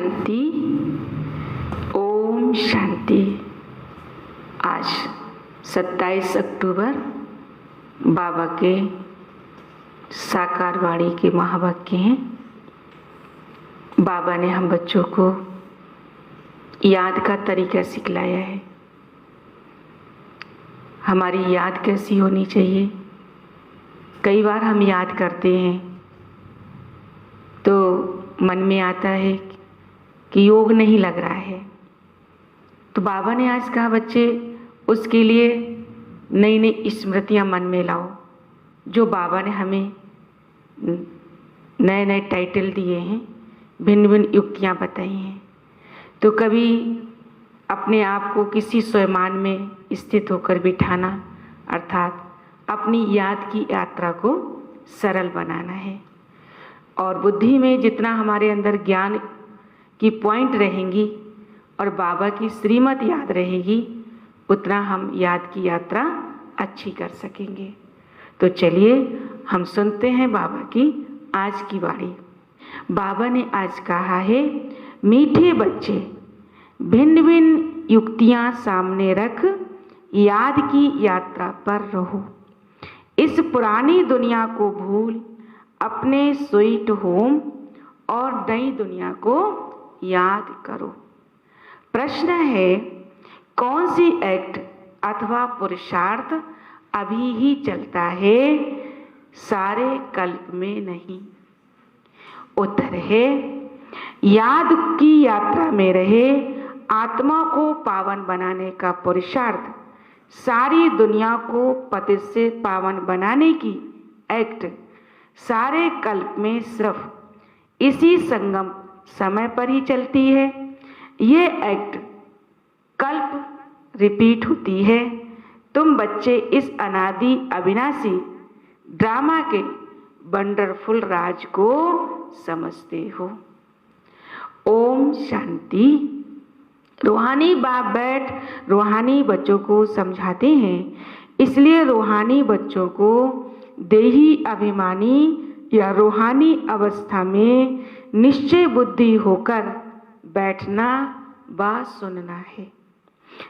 शांति। ओम शांति। आज 27 अक्टूबर बाबा के साकार वाणी के महावाक्य हैं। बाबा ने हम बच्चों को याद का तरीका सिखलाया है। हमारी याद कैसी होनी चाहिए। कई बार हम याद करते हैं तो मन में आता है कि योग नहीं लग रहा है, तो बाबा ने आज कहा बच्चे उसके लिए नई नई स्मृतियाँ मन में लाओ। जो बाबा ने हमें नए नए टाइटल दिए हैं, भिन्न भिन्न युक्तियाँ बताई हैं। तो कभी अपने आप को किसी स्वयमान में स्थित होकर बिठाना, अर्थात अपनी याद की यात्रा को सरल बनाना है। और बुद्धि में जितना हमारे अंदर ज्ञान की पॉइंट रहेंगी और बाबा की श्रीमत याद रहेगी, उतना हम याद की यात्रा अच्छी कर सकेंगे। तो चलिए हम सुनते हैं बाबा की आज की वाणी। बाबा ने आज कहा है, मीठे बच्चे भिन्न भिन्न युक्तियाँ सामने रख याद की यात्रा पर रहो। इस पुरानी दुनिया को भूल अपने स्वीट होम और नई दुनिया को याद करो। प्रश्न है, कौन सी एक्ट अथवा पुरुषार्थ अभी ही चलता है, सारे कल्प में नहीं? उत्तर है, याद की यात्रा में रहे आत्मा को पावन बनाने का पुरुषार्थ, सारी दुनिया को पतित से पावन बनाने की एक्ट सारे कल्प में सिर्फ इसी संगम समय पर ही चलती है। ये एक्ट कल्प रिपीट होती है। तुम बच्चे इस अनादि अविनाशी ड्रामा के वंडरफुल राज को समझते हो। ओम शांति। रूहानी बाप बैठ रूहानी बच्चों को समझाते हैं, इसलिए रूहानी बच्चों को देही अभिमानी या रूहानी अवस्था में निश्चय बुद्धि होकर बैठना व सुनना है।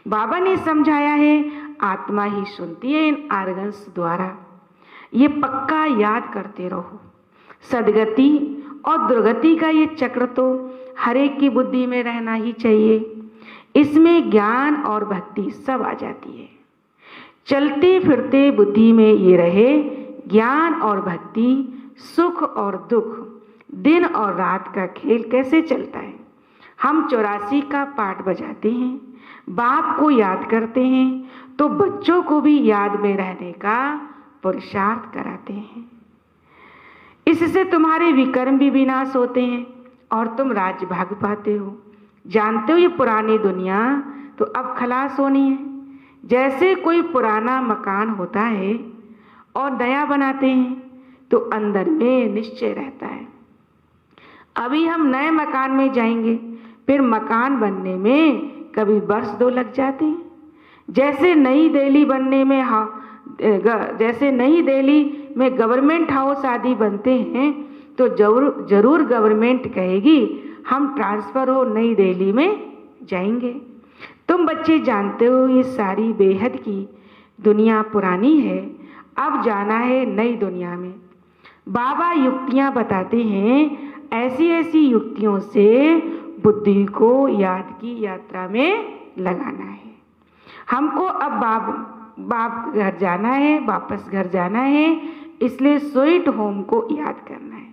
बाबा ने समझाया है, आत्मा ही सुनती है इन आर्गन्स द्वारा। ये पक्का याद करते रहो। सदगति और दुर्गति का ये चक्र तो हर एक की बुद्धि में रहना ही चाहिए। इसमें ज्ञान और भक्ति सब आ जाती है। चलते फिरते बुद्धि में ये रहे, ज्ञान और भक्ति, सुख और दुख, दिन और रात का खेल कैसे चलता है। हम 84 का पाठ बजाते हैं, बाप को याद करते हैं, तो बच्चों को भी याद में रहने का पुरुषार्थ कराते हैं। इससे तुम्हारे विकर्म भी विनाश होते हैं और तुम राज्य भाग पाते हो। जानते हो ये पुरानी दुनिया तो अब खलास होनी है। जैसे कोई पुराना मकान होता है और नया बनाते हैं तो अंदर में निश्चय रहता है। अभी हम नए मकान में जाएंगे, फिर मकान बनने में कभी वर्ष 2 लग जाते हैं। जैसे नई दिल्ली बनने में जैसे नई दिल्ली में गवर्नमेंट हाउस आदि बनते हैं तो जरूर गवर्नमेंट कहेगी हम ट्रांसफ़र हो नई दिल्ली में जाएंगे। तुम बच्चे जानते हो ये सारी बेहद की दुनिया पुरानी है, अब जाना है नई दुनिया में। बाबा युक्तियाँ बताते हैं, ऐसी ऐसी युक्तियों से बुद्धि को याद की यात्रा में लगाना है। हमको अब बाप घर जाना है, वापस घर जाना है, इसलिए स्वीट होम को याद करना है।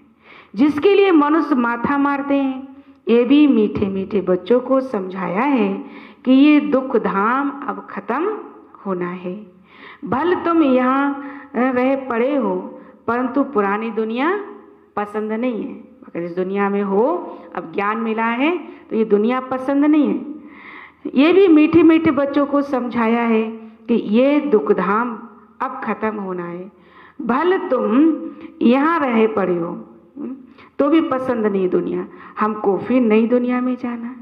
जिसके लिए मनुष्य माथा मारते हैं, ये भी मीठे मीठे बच्चों को समझाया है कि ये दुख धाम अब खत्म होना है। भल तुम यहाँ रह पड़े हो, परंतु पुरानी दुनिया पसंद नहीं है। अगर इस दुनिया में हो, अब ज्ञान मिला है तो ये दुनिया पसंद नहीं है। ये भी मीठे मीठे बच्चों को समझाया है कि ये दुख धाम अब खत्म होना है। भल तुम यहाँ रह पड़े हो तो भी पसंद नहीं दुनिया, हमको फिर नई दुनिया में जाना।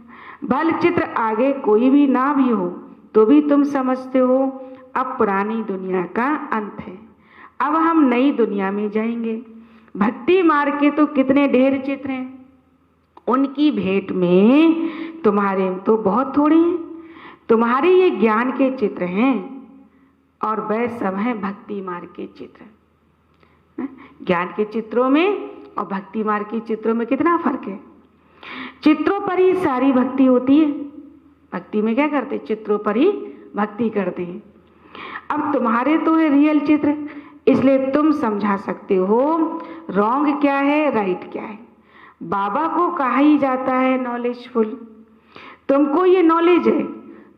भल चित्र आगे कोई भी ना भी हो तो भी तुम समझते हो अब पुरानी दुनिया का अंत है, अब हम नई दुनिया में जाएंगे। भक्ति मार्ग के तो कितने ढेर चित्र हैं उनकी भेंट में तुम्हारे तो बहुत थोड़े हैं। तुम्हारे ये ज्ञान के चित्र हैं और वह सब हैं भक्ति मार्ग के चित्र। ज्ञान के चित्रों में और भक्ति मार्ग के चित्रों में कितना फर्क है। चित्रों पर ही सारी भक्ति होती है। भक्ति में क्या करते, चित्रों पर ही भक्ति करते हैं। अब तुम्हारे तो है रियल चित्र, इसलिए तुम समझा सकते हो रॉन्ग क्या है, राइट क्या है। बाबा को कहा ही जाता है नॉलेजफुल। तुमको ये नॉलेज है,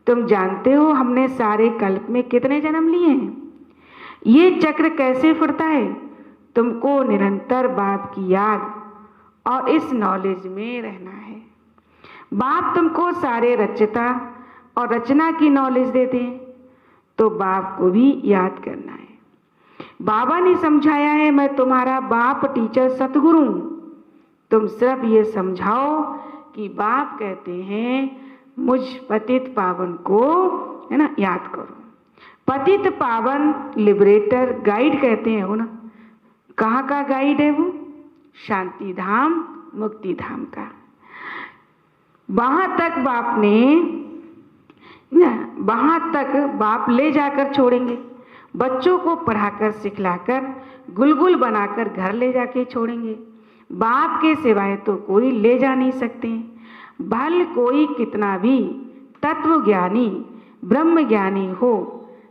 तुम जानते हो हमने सारे कल्प में कितने जन्म लिए हैं, ये चक्र कैसे फिरता है। तुमको निरंतर बाप की याद और इस नॉलेज में रहना है। बाप तुमको सारे रचता और रचना की नॉलेज देते हैं, तो बाप को भी याद करना है। बाबा ने समझाया है मैं तुम्हारा बाप, टीचर, सतगुरु हूं। तुम सिर्फ ये समझाओ कि बाप कहते हैं मुझ पतित पावन को, है ना, याद करो। पतित पावन लिबरेटर गाइड कहते हैं वो ना। कहाँ का गाइड है वो? शांति धाम, मुक्ति धाम का। वहां तक बाप ने ना, वहां तक बाप ले जाकर छोड़ेंगे। बच्चों को पढ़ाकर सिखलाकर गुलगुल बनाकर घर ले जाके छोड़ेंगे। बाप के सिवाय तो कोई ले जा नहीं सकते। भल कोई कितना भी तत्व ज्ञानी ब्रह्म ज्ञानी हो,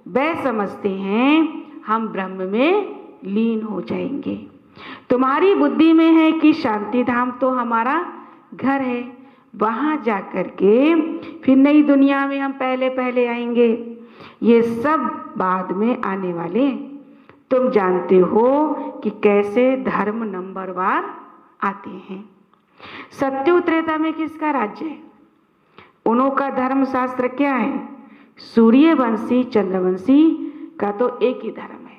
वह समझते हैं हम ब्रह्म में लीन हो जाएंगे। तुम्हारी बुद्धि में है कि शांति धाम तो हमारा घर है, वहां जाकर के फिर नई दुनिया में हम पहले पहले आएंगे। ये सब बाद में आने वाले। तुम जानते हो कि कैसे धर्म नंबरवार आते हैं। सत्य त्रेता में किसका राज्य है? उन्हों का धर्म शास्त्र क्या है? सूर्यवंशी चंद्रवंशी का तो एक ही धर्म है,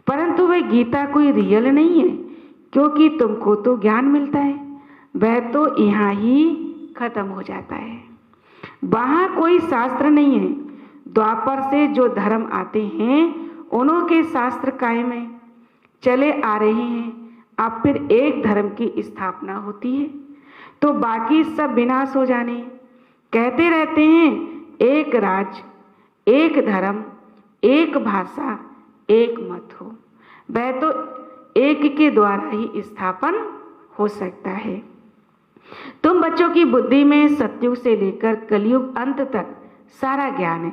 परंतु वह गीता कोई रियल नहीं है, क्योंकि तुमको तो ज्ञान मिलता है, वह तो यहाँ ही खत्म हो जाता है। वहाँ कोई शास्त्र नहीं है। द्वापर से जो धर्म आते हैं उन्हों के शास्त्र कायम है, चले आ रहे हैं। अब फिर एक धर्म की स्थापना होती है तो बाकी सब विनाश हो जाने। कहते रहते हैं एक राज, एक धर्म, एक भाषा, एक मत हो। वह तो एक के द्वारा ही स्थापन हो सकता है। तुम बच्चों की बुद्धि में सतयुग से लेकर कलयुग अंत तक सारा ज्ञान है।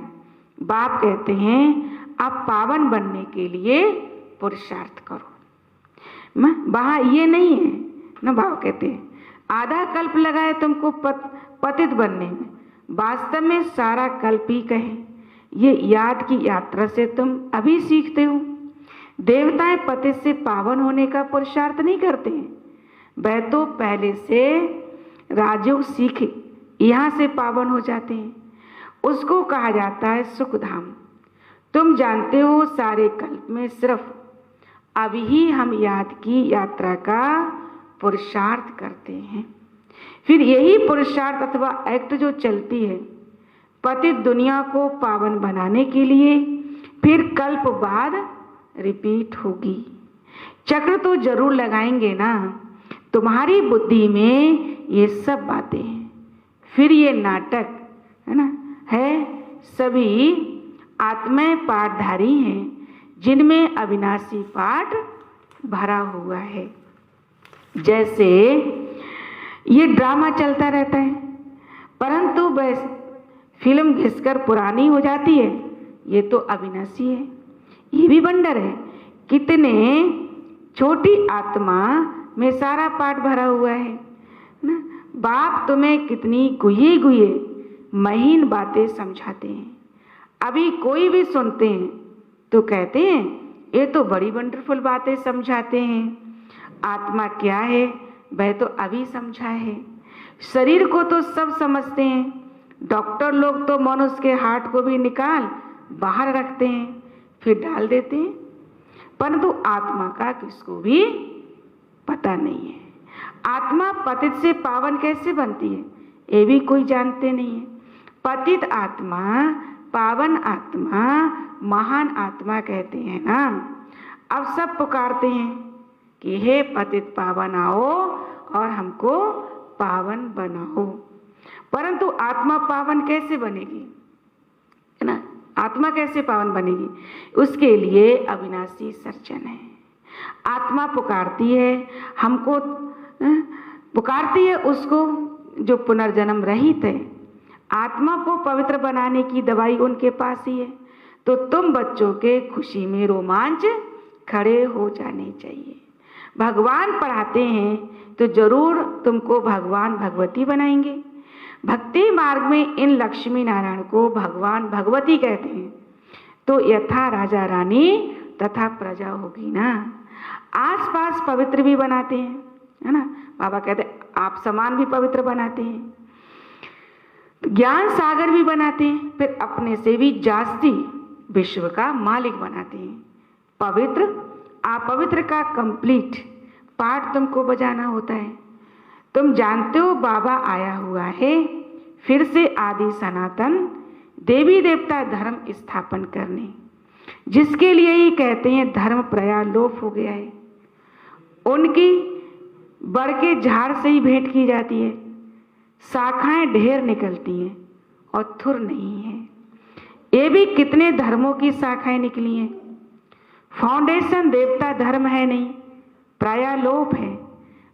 बाप कहते हैं आप पावन बनने के लिए पुरुषार्थ करो। वहाँ ये नहीं है ना, बाप कहते हैं आधा कल्प लगाए तुमको पतित बनने में, वास्तव में सारा कल्प ही कहे। ये याद की यात्रा से तुम अभी सीखते हो। देवताएं पतित से पावन होने का पुरुषार्थ नहीं करते हैं, वह तो पहले से राजयोग सीख यहाँ से पावन हो जाते हैं। उसको कहा जाता है सुखधाम। तुम जानते हो सारे कल्प में सिर्फ अभी ही हम याद की यात्रा का पुरुषार्थ करते हैं। फिर यही पुरुषार्थ अथवा एक्ट जो चलती है पतित दुनिया को पावन बनाने के लिए, फिर कल्प बाद रिपीट होगी। चक्र तो जरूर लगाएंगे ना। तुम्हारी बुद्धि में ये सब बातें हैं। फिर ये नाटक है ना, है सभी आत्माएं पाठधारी हैं जिनमें अविनाशी पाठ भरा हुआ है। जैसे ये ड्रामा चलता रहता है, परंतु वह फिल्म घिसकर पुरानी हो जाती है, ये तो अविनाशी है। ये भी वंडर है, कितने छोटी आत्मा में सारा पाठ भरा हुआ है ना। बाप तुम्हें कितनी गुहे गुहे महीन बातें समझाते हैं। अभी कोई भी सुनते हैं तो कहते हैं ये तो बड़ी वंडरफुल बातें समझाते हैं। आत्मा क्या है वह तो अभी समझा है। शरीर को तो सब समझते हैं। डॉक्टर लोग तो मनुष्य के हार्ट को भी निकाल बाहर रखते हैं, फिर डाल देते हैं, परंतु आत्मा का किसको भी पता नहीं है। आत्मा पतित से पावन कैसे बनती है ये भी कोई जानते नहीं है। पतित आत्मा, पावन आत्मा, महान आत्मा कहते हैं ना। अब सब पुकारते हैं कि हे पतित पावन आओ और हमको पावन बनाओ। परंतु आत्मा पावन कैसे बनेगी, है ना? आत्मा कैसे पावन बनेगी? उसके लिए अविनाशी सर्जन है। आत्मा पुकारती है हमको, पुकारती है उसको जो पुनर्जन्म रहित है। आत्मा को पवित्र बनाने की दवाई उनके पास ही है। तो तुम बच्चों के खुशी में रोमांच खड़े हो जाने चाहिए। भगवान पढ़ाते हैं तो जरूर तुमको भगवान भगवती बनाएंगे। भक्ति मार्ग में इन लक्ष्मी नारायण को भगवान भगवती कहते हैं। तो यथा राजा रानी तथा प्रजा होगी ना। आसपास पवित्र भी बनाते हैं, है ना? बाबा कहते हैं आप समान भी पवित्र बनाते हैं, ज्ञान सागर भी बनाते हैं, फिर अपने से भी जास्ती विश्व का मालिक बनाते हैं। पवित्र अपवित्र का कंप्लीट पाठ तुमको बजाना होता है। तुम जानते हो बाबा आया हुआ है फिर से आदि सनातन देवी देवता धर्म स्थापन करने, जिसके लिए ही कहते हैं धर्म प्रयालोप हो गया है। उनकी बड़ के झाड़ से ही भेंट की जाती है, शाखाएं ढेर निकलती हैं और थुर नहीं है। ये भी कितने धर्मों की शाखाएं निकली हैं। फाउंडेशन देवता धर्म है नहीं, प्रायालोप है।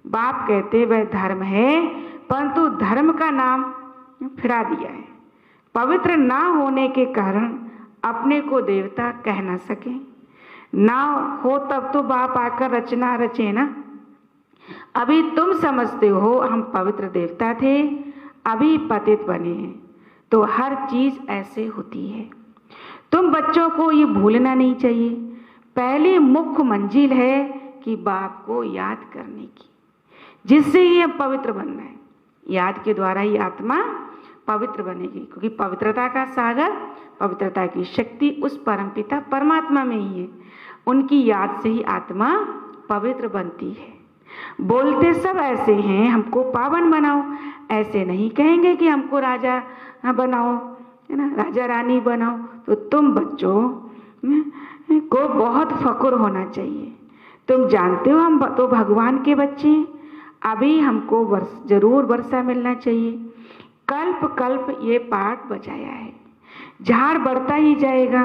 बाप कहते वह धर्म है, परंतु धर्म का नाम फिरा दिया है। पवित्र ना होने के कारण अपने को देवता कह ना सके। ना हो तब तो बाप आकर रचना रचे ना। अभी तुम समझते हो हम पवित्र देवता थे, अभी पतित बने हैं। तो हर चीज ऐसे होती है। तुम बच्चों को ये भूलना नहीं चाहिए। पहली मुख्य मंजिल है कि बाप को याद करने की, जिससे ही हम पवित्र बनना है। याद के द्वारा ही आत्मा पवित्र बनेगी, क्योंकि पवित्रता का सागर, पवित्रता की शक्ति उस परमपिता परमात्मा में ही है। उनकी याद से ही आत्मा पवित्र बनती है। बोलते सब ऐसे हैं हमको पावन बनाओ, ऐसे नहीं कहेंगे कि हमको राजा बनाओ, है ना, राजा रानी बनाओ। तो तुम बच्चों को बहुत फक्र होना चाहिए। तुम जानते हो हम तो भगवान के बच्चे हैं। अभी हमको जरूर वर्षा मिलना चाहिए। कल्प कल्प ये पाठ बचाया है, झाड़ बढ़ता ही जाएगा।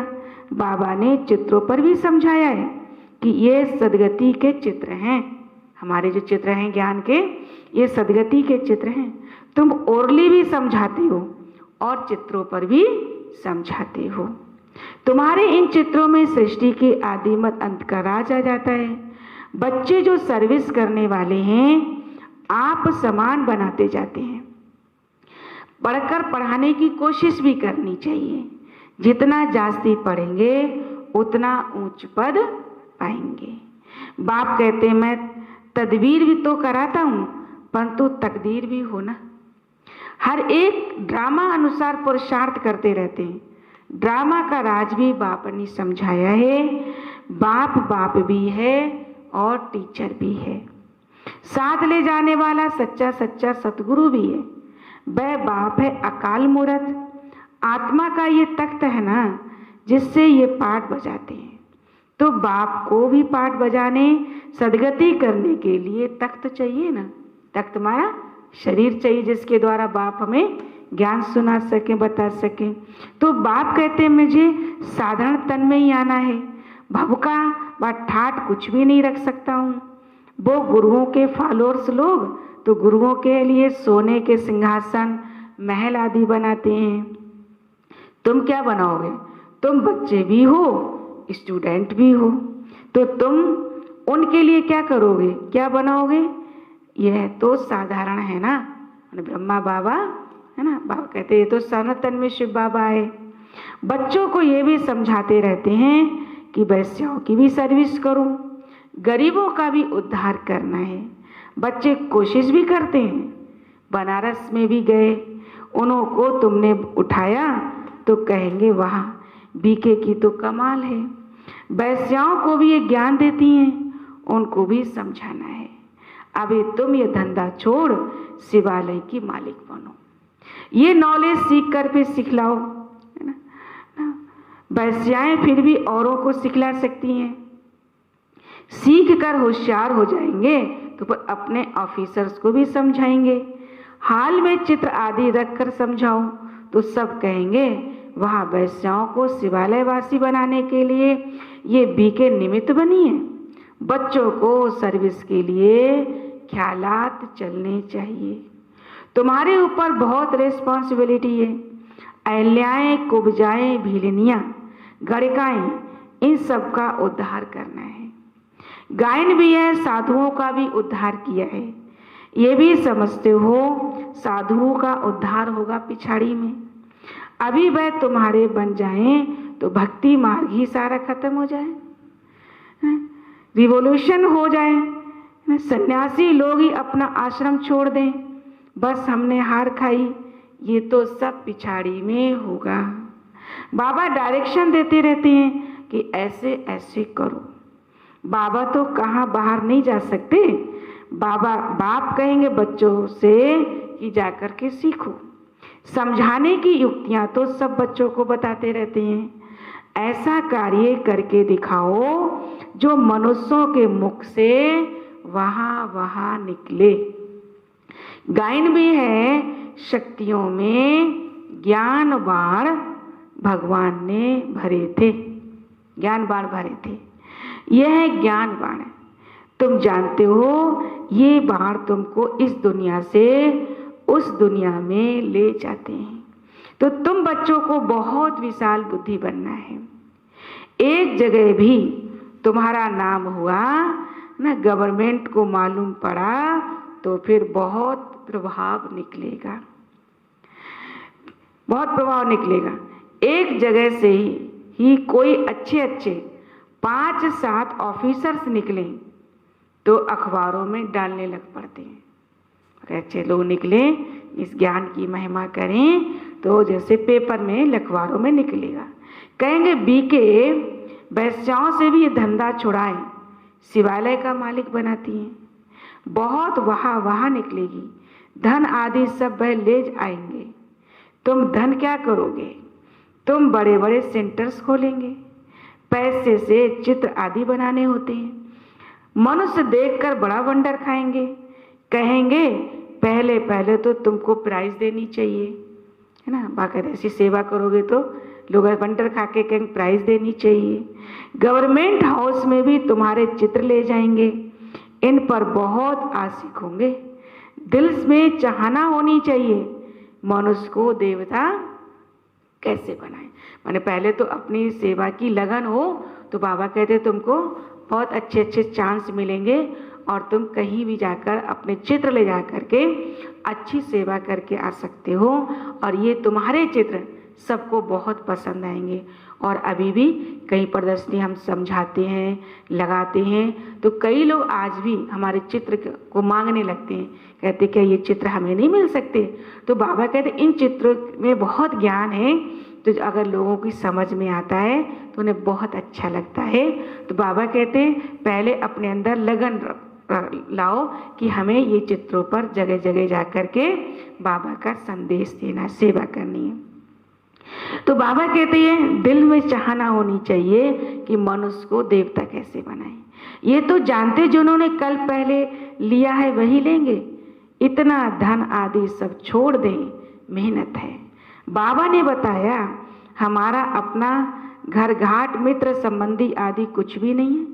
बाबा ने चित्रों पर भी समझाया है कि ये सदगति के चित्र हैं। हमारे जो चित्र हैं ज्ञान के, ये सदगति के चित्र हैं। तुम ओरली भी समझाते हो और चित्रों पर भी समझाते हो। तुम्हारे इन चित्रों में सृष्टि के आदिमत अंत का राज आ जाता है। बच्चे जो सर्विस करने वाले हैं आप समान बनाते जाते हैं। पढ़कर पढ़ाने की कोशिश भी करनी चाहिए। जितना जास्ती पढ़ेंगे उतना ऊंच पद पाएंगे। बाप कहते मैं तदबीर भी तो कराता हूँ, परंतु तकदीर भी हो ना। हर एक ड्रामा अनुसार पुरुषार्थ करते रहते हैं। ड्रामा का राज भी बाप ने समझाया है। बाप बाप भी है और टीचर भी है। साथ ले जाने वाला सच्चा सच्चा सतगुरु भी है। वह बाप है अकाल मूर्त। आत्मा का ये तख्त है ना, जिससे ये पाठ बजाते हैं। तो बाप को भी पाठ बजाने सदगति करने के लिए तख्त चाहिए ना। तख्त माया शरीर चाहिए, जिसके द्वारा बाप हमें ज्ञान सुना सके, बता सके। तो बाप कहते हैं मुझे साधारण तन में ही आना है। भवका व ठाठ कुछ भी नहीं रख सकता हूँ। वो गुरुओं के फॉलोअर्स लोग तो गुरुओं के लिए सोने के सिंहासन महल आदि बनाते हैं। तुम क्या बनाओगे? तुम बच्चे भी हो, स्टूडेंट भी हो, तो तुम उनके लिए क्या करोगे, क्या बनाओगे? यह तो साधारण है ना। ब्रह्मा बाबा है ना, बाबा कहते हैं तो सनातन में शिव बाबा है। बच्चों को ये भी समझाते रहते हैं कि वैश्याओं की भी सर्विस करो, गरीबों का भी उद्धार करना है। बच्चे कोशिश भी करते हैं। बनारस में भी गए, उनको तुमने उठाया तो कहेंगे वाह बीके की तो कमाल है। वैश्याओं को भी ये ज्ञान देती हैं, उनको भी समझाना है। अभी तुम ये धंधा छोड़ शिवालय की मालिक बनो। ये नॉलेज सीख कर फिर सिखलाओ, है ना। वैश्याएं फिर भी औरों को सिखला सकती हैं। सीख कर होशियार हो जाएंगे तो अपने ऑफिसर्स को भी समझाएंगे। हाल में चित्र आदि रखकर समझाओ तो सब कहेंगे वह वैश्याओं को शिवालयवासी बनाने के लिए ये बीके निमित्त बनी है। बच्चों को सर्विस के लिए ख्यालात चलने चाहिए। तुम्हारे ऊपर बहुत रिस्पॉन्सिबिलिटी है। अहल्याएं, कुब्जाएं, भीलनियां, गणिकाएं, इन सब का उद्धार करना है। गायन भी है, साधुओं का भी उद्धार किया है। ये भी समझते हो साधुओं का उद्धार होगा पिछाड़ी में। अभी वह तुम्हारे बन जाएं तो भक्ति मार्ग ही सारा खत्म हो जाए, रिवॉल्यूशन हो जाए, सन्यासी लोग ही अपना आश्रम छोड़ दें, बस हमने हार खाई। ये तो सब पिछाड़ी में होगा। बाबा डायरेक्शन देते रहते हैं कि ऐसे ऐसे करो। बाबा तो कहाँ बाहर नहीं जा सकते। बाप कहेंगे बच्चों से कि जाकर के सीखो। समझाने की युक्तियां तो सब बच्चों को बताते रहते हैं। ऐसा कार्य करके दिखाओ जो मनुष्यों के मुख से वहाँ निकले। गायन भी है, शक्तियों में ज्ञान बाण भगवान ने भरे थे, ज्ञान बाण भरे थे। यह ज्ञान बाण है। तुम जानते हो ये बाण तुमको इस दुनिया से उस दुनिया में ले जाते हैं। तो तुम बच्चों को बहुत विशाल बुद्धि बनना है। एक जगह भी तुम्हारा नाम हुआ ना, गवर्नमेंट को मालूम पड़ा तो फिर बहुत प्रभाव निकलेगा, बहुत प्रभाव निकलेगा। एक जगह से ही कोई अच्छे 5-7 ऑफिसर्स निकले तो अखबारों में डालने लग पड़ते हैं। अगर अच्छे लोग निकले, इस ज्ञान की महिमा करें तो जैसे पेपर में, अखबारों में निकलेगा। कहेंगे बीके वैश्याओं से भी ये धंधा छुड़ाएं, शिवालय का मालिक बनाती हैं। बहुत वहाँ निकलेगी, धन आदि सब वह ले आएंगे। तुम धन क्या करोगे? तुम बड़े बड़े सेंटर्स खोलेंगे। पैसे से चित्र आदि बनाने होते हैं। मनुष्य देखकर बड़ा वंडर खाएंगे। कहेंगे पहले तो तुमको प्राइज देनी चाहिए, है ना। बाकायदा ऐसी सेवा करोगे तो लोग वंडर खा के कहेंगे प्राइज देनी चाहिए। गवर्नमेंट हाउस में भी तुम्हारे चित्र ले जाएंगे। इन पर बहुत आशिक होंगे। दिल में चाहना होनी चाहिए मनुष्य को देवता कैसे बनाए। माने पहले तो अपनी सेवा की लगन हो तो बाबा कहते तुमको बहुत अच्छे चांस मिलेंगे और तुम कहीं भी जाकर अपने चित्र ले जा करके अच्छी सेवा करके आ सकते हो। और ये तुम्हारे चित्र सबको बहुत पसंद आएंगे। और अभी भी कई प्रदर्शनी हम समझाते हैं, लगाते हैं, तो कई लोग आज भी हमारे चित्र को मांगने लगते हैं। कहते क्या ये चित्र हमें नहीं मिल सकते? तो बाबा कहते इन चित्रों में बहुत ज्ञान है, तो अगर लोगों की समझ में आता है तो उन्हें बहुत अच्छा लगता है। तो बाबा कहते पहले अपने अंदर लगन लाओ कि हमें ये चित्रों पर जगह जगह जा कर के बाबा का संदेश देना, सेवा करनी है। तो बाबा कहते हैं दिल में चाहना होनी चाहिए कि मनुष्य को देवता कैसे बनाए। ये तो जानते जिन्होंने कल पहले लिया है वही लेंगे। इतना धन आदि सब छोड़ दें, मेहनत है। बाबा ने बताया हमारा अपना घर घाट मित्र संबंधी आदि कुछ भी नहीं है।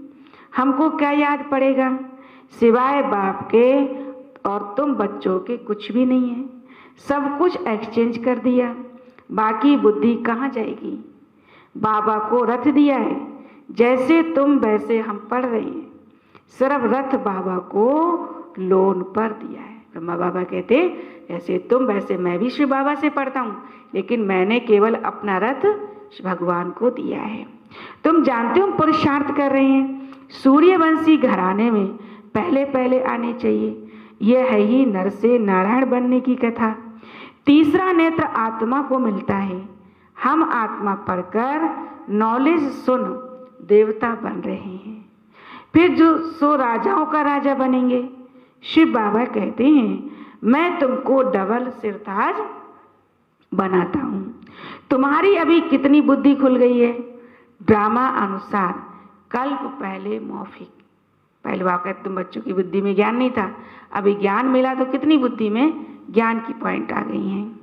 हमको क्या याद पड़ेगा सिवाय बाप के, और तुम बच्चों के कुछ भी नहीं है। सब कुछ एक्सचेंज कर दिया, बाकी बुद्धि कहाँ जाएगी। बाबा को रथ दिया है, जैसे तुम वैसे हम पढ़ रहे हैं। सिर्फ रथ बाबा को लोन पर दिया है। ब्रह्मा बाबा कहते जैसे तुम वैसे मैं भी शिव बाबा से पढ़ता हूँ, लेकिन मैंने केवल अपना रथ भगवान को दिया है। तुम जानते हो पुरुषार्थ कर रहे हैं। सूर्यवंशी घराने में पहले आने चाहिए। यह है ही नर से नारायण बनने की कथा। तीसरा नेत्र आत्मा को मिलता है। हम आत्मा पढ़कर नॉलेज सुन देवता बन रहे हैं। फिर जो सो राजाओं का राजा बनेंगे। शिव बाबा कहते हैं मैं तुमको डबल सिरताज बनाता हूँ। तुम्हारी अभी कितनी बुद्धि खुल गई है। ड्रामा अनुसार कल्प पहले मौफिक। पहले बाबा कहते तुम बच्चों की बुद्धि में ज्ञान नहीं था, अभी ज्ञान मिला तो कितनी बुद्धि में ज्ञान की पॉइंट आ गई हैं।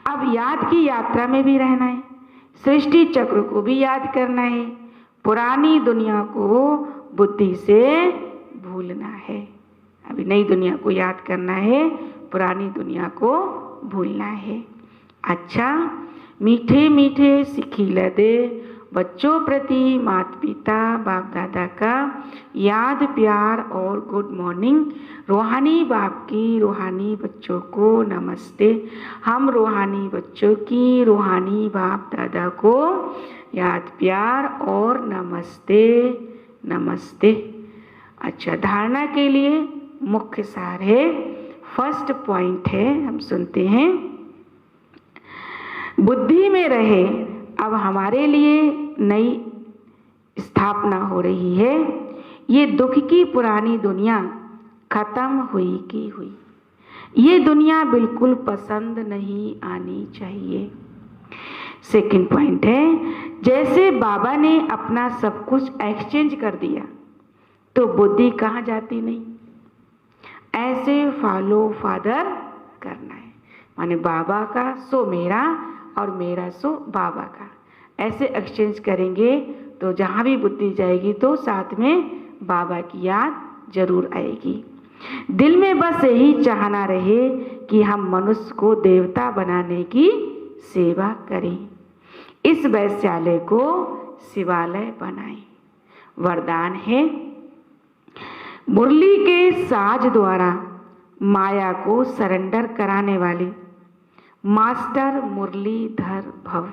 अब याद की यात्रा में भी रहना है, सृष्टि चक्र को भी याद करना है, पुरानी दुनिया को बुद्धि से भूलना है। अभी नई दुनिया को याद करना है, पुरानी दुनिया को भूलना है। अच्छा, मीठे मीठे सिखिला दे बच्चों प्रति माता पिता बाप दादा का याद प्यार और गुड मॉर्निंग। रूहानी बाप की रूहानी बच्चों को नमस्ते। हम रूहानी बच्चों की रूहानी बाप दादा को याद प्यार और नमस्ते नमस्ते। अच्छा, धारणा के लिए मुख्य सार है, फर्स्ट पॉइंट है, हम सुनते हैं। बुद्धि में रहे, अब हमारे लिए नई स्थापना हो रही है। ये दुख की पुरानी दुनिया खत्म हुई की हुई, ये दुनिया बिल्कुल पसंद नहीं आनी चाहिए। सेकंड पॉइंट है, जैसे बाबा ने अपना सब कुछ एक्सचेंज कर दिया तो बुद्धि कहाँ जाती नहीं, ऐसे फॉलो फादर करना है। माने बाबा का सो मेरा और मेरा सो बाबा का, ऐसे एक्सचेंज करेंगे तो जहाँ भी बुद्धि जाएगी तो साथ में बाबा की याद जरूर आएगी। दिल में बस यही चाहना रहे कि हम मनुष्य को देवता बनाने की सेवा करें, इस वैश्यालय को शिवालय बनाएं। वरदान है, मुरली के साज द्वारा माया को सरेंडर कराने वाले मास्टर मुरलीधर भव।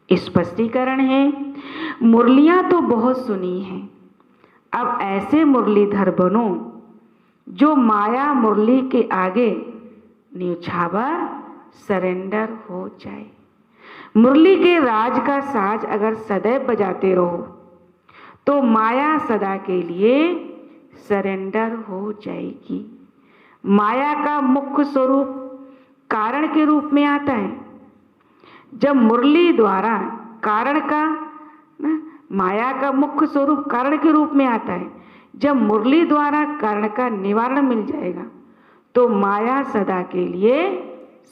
स्पष्टीकरण है, मुरलियां तो बहुत सुनी हैं, अब ऐसे मुरलीधर बनो जो माया मुरली के आगे न्यौछावर सरेंडर हो जाए। मुरली के राज का साज अगर सदैव बजाते रहो तो माया सदा के लिए सरेंडर हो जाएगी। माया का मुख्य स्वरूप कारण के रूप में आता है। जब मुरली द्वारा कारण का माया का मुख्य स्वरूप कारण के रूप में आता है, जब मुरली द्वारा कारण का निवारण मिल जाएगा तो माया सदा के लिए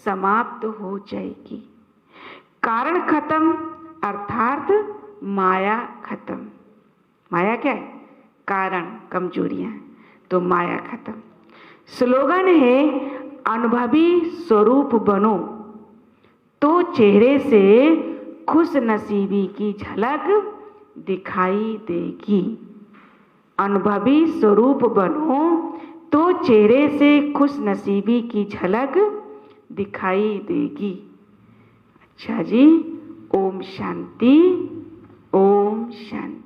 समाप्त हो जाएगी। कारण खत्म अर्थात माया खत्म। माया क्या है? कारण, कमजोरियां, तो माया खत्म। स्लोगन है, अनुभवी स्वरूप बनो तो चेहरे से खुश नसीबी की झलक दिखाई देगी। अनुभवी स्वरूप बनो तो चेहरे से खुश नसीबी की झलक दिखाई देगी। अच्छा जी, ओम शांति, ओम शांति।